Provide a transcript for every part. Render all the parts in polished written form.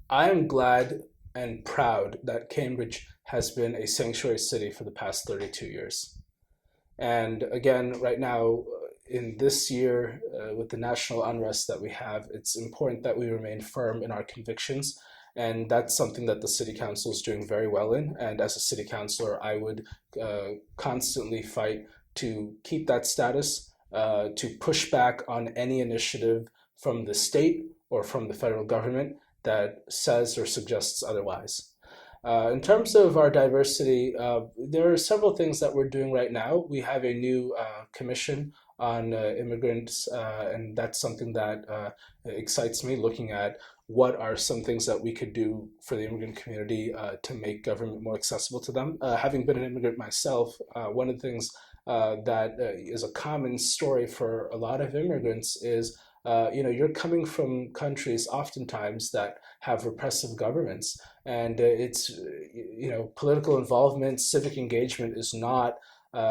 I am glad and proud that Cambridge has been a sanctuary city for the past 32 years. And again, right now, in this year, with the national unrest that we have, it's important that we remain firm in our convictions. And that's something that the city council is doing very well in. And as a city councilor, I would constantly fight to keep that status, to push back on any initiative from the state or from the federal government that says or suggests otherwise. In terms of our diversity, there are several things that we're doing right now. We have a new commission on immigrants, and that's something that excites me, looking at what are some things that we could do for the immigrant community to make government more accessible to them. Having been an immigrant myself, one of the things that is a common story for a lot of immigrants is you're coming from countries oftentimes that have repressive governments, and political involvement, civic engagement is not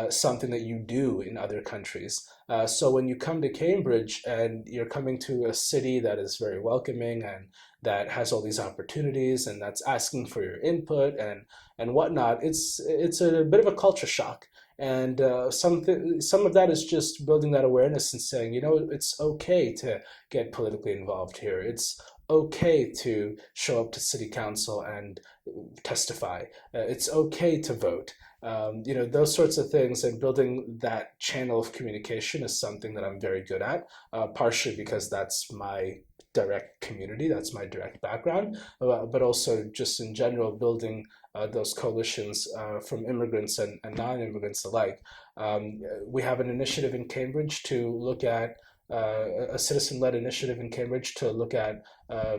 something that you do in other countries. So when you come to Cambridge and you're coming to a city that is very welcoming and that has all these opportunities and that's asking for your input and whatnot, it's a bit of a culture shock. And some of that is just building that awareness and saying, it's okay to get politically involved here. It's okay to show up to city council and testify. It's okay to vote. Those sorts of things, and building that channel of communication is something that I'm very good at, partially because that's my direct community, that's my direct background, but also just in general, building those coalitions from immigrants and non-immigrants alike. We have an initiative in Cambridge to look at a citizen-led initiative in Cambridge to look at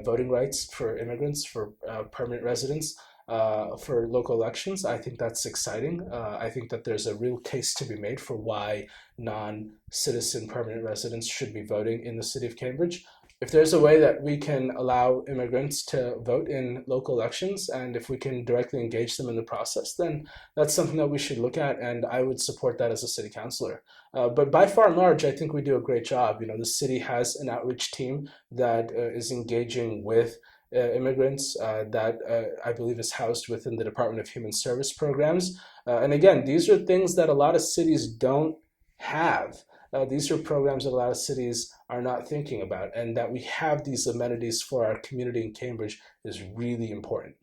voting rights for immigrants, for permanent residents, for local elections. I think that's exciting. I think that there's a real case to be made for why non-citizen permanent residents should be voting in the city of Cambridge. If there's a way that we can allow immigrants to vote in local elections, and if we can directly engage them in the process, then that's something that we should look at, and I would support that as a city councilor. But by far and large, I think we do a great job. The city has an outreach team that is engaging with immigrants that I believe is housed within the Department of Human Service Programs. And again, these are things that a lot of cities don't have. These are programs that a lot of cities are not thinking about, and that we have these amenities for our community in Cambridge is really important.